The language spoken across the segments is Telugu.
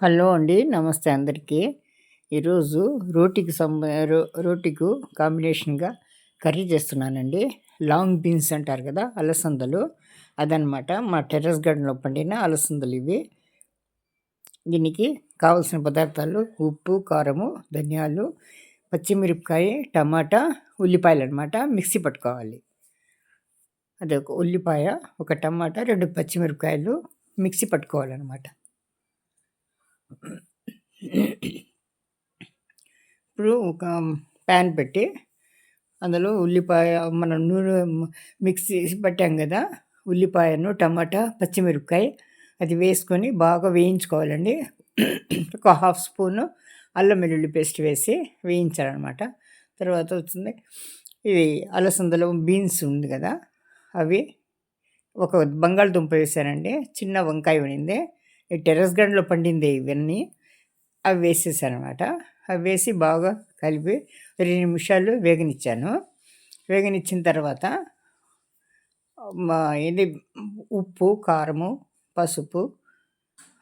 హలో అండి. నమస్తే అందరికీ. ఈరోజు రోటీకి రోటీకు కాంబినేషన్‌గా కర్రీ చేస్తున్నానండి. లాంగ్ బీన్స్ అంటారు కదా! అలసందలు అదనమాట. మా టెర్రస్ గార్డెన్‌లో పండిన అలసందలివి. దీనికి కావాల్సిన పదార్థాలు ఉప్పు, కారము, ధనియాలు, పచ్చిమిరపకాయ, టమాటా, ఉల్లిపాయలనమాట. మిక్సీ పట్టుకోవాలి. అదే ఒక ఉల్లిపాయ, ఒక టమాటా, 2 పచ్చిమిరపకాయలు మిక్సీ పట్టుకోవాలనమాట. ఇప్పుడు ఒక ప్యాన్ పెట్టి అందులో ఉల్లిపాయ మనం నూనె మిక్సీ పట్టాం కదా! ఉల్లిపాయను, టమాటా, పచ్చిమిరపకాయ అది వేసుకొని బాగా వేయించుకోవాలండి. ఒక హాఫ్ స్పూను అల్లం వెల్లుల్లి పేస్ట్ వేసి వేయించాలనమాట. తర్వాత వచ్చింది ఇవి అలసందలు బీన్స్ ఉంది కదా! అవి ఒక బంగాళదుంప వేసానండి. చిన్న వంకాయ ఉండింది. ఈ టెర్రస్ గార్డెన్‌లో పండిందే ఇవన్నీ. అవి వేసేసాననమాట. అవి వేసి బాగా కలిపి 2 నిమిషాలు వేగనిచ్చాను. వేగనిచ్చిన తర్వాత మా ఇది ఉప్పు, కారము, పసుపు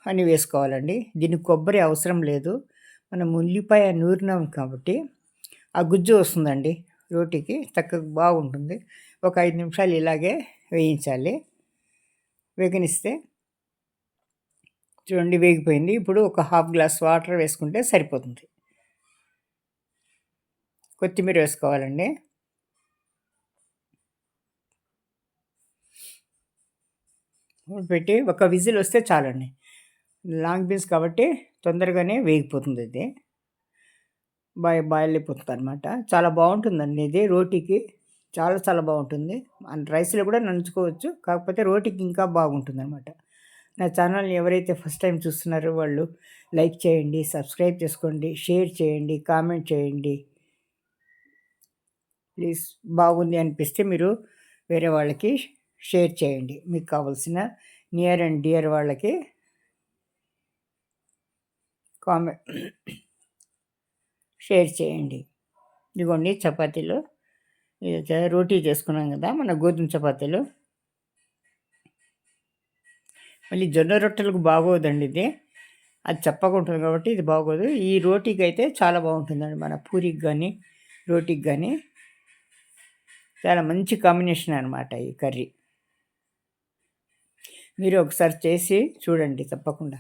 అని వేసుకోవాలండి. దీనికి కొబ్బరి అవసరం లేదు. మనం ఉల్లిపాయ నూరినాం కాబట్టి ఆ గుజ్జు వస్తుందండి రోటీకి చక్కగా బాగుంటుంది. ఒక 5 నిమిషాలు ఇలాగే వేయించాలి. వేగనిస్తే చూడండి వేగిపోయింది. ఇప్పుడు ఒక హాఫ్ గ్లాస్ వాటర్ వేసుకుంటే సరిపోతుంది. కొత్తిమీర వేసుకోవాలండి. పెట్టి ఒక విజిల్ వస్తే చాలండి. లాంగ్ బీన్స్ కాబట్టి తొందరగానే వేగిపోతుంది ఇది. బాయిల్ అయిపోతుందనమాట. చాలా బాగుంటుందండి ఇది రోటీకి. చాలా చాలా బాగుంటుంది. రైస్‌లో కూడా నంచుకోవచ్చు. కాకపోతే రోటీకి ఇంకా బాగుంటుందనమాట. నా ఛానల్‌ని ఎవరైతే ఫస్ట్ టైం చూస్తున్నారో వాళ్ళు లైక్ చేయండి, సబ్స్క్రైబ్ చేసుకోండి, షేర్ చేయండి, కామెంట్ చేయండి. ప్లీజ్ బాగుంది అనిపిస్తే మీరు వేరే వాళ్ళకి షేర్ చేయండి. మీకు కావాల్సిన నియర్ అండ్ డియర్ వాళ్ళకి షేర్ చేయండి. ఇదిగోండి చపాతీలు రోటీ చేసుకున్నాం కదా! మన గోధుమ చపాతీలు. మళ్ళీ జొన్న రొట్టెలకు బాగోదండి ఇది. అది చప్పగా ఉంటుంది కాబట్టి ఇది బాగోదు. ఈ రోటీకి అయితే చాలా బాగుంటుందండి. మన పూరికి కానీ, రోటీకి కానీ చాలా మంచి కాంబినేషన్ అనమాట ఈ కర్రీ. మీరు ఒకసారి చేసి చూడండి తప్పకుండా.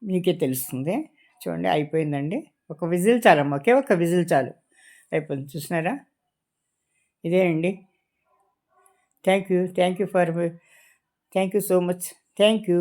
మీకే తెలుస్తుంది. చూడండి అయిపోయిందండి. ఒక విజిల్ చాలమ్మ. ఒకే ఒక విజిల్ చాలు. అయిపోయింది చూసినారా? ఇదే అండి. Thank you so much. Thank you.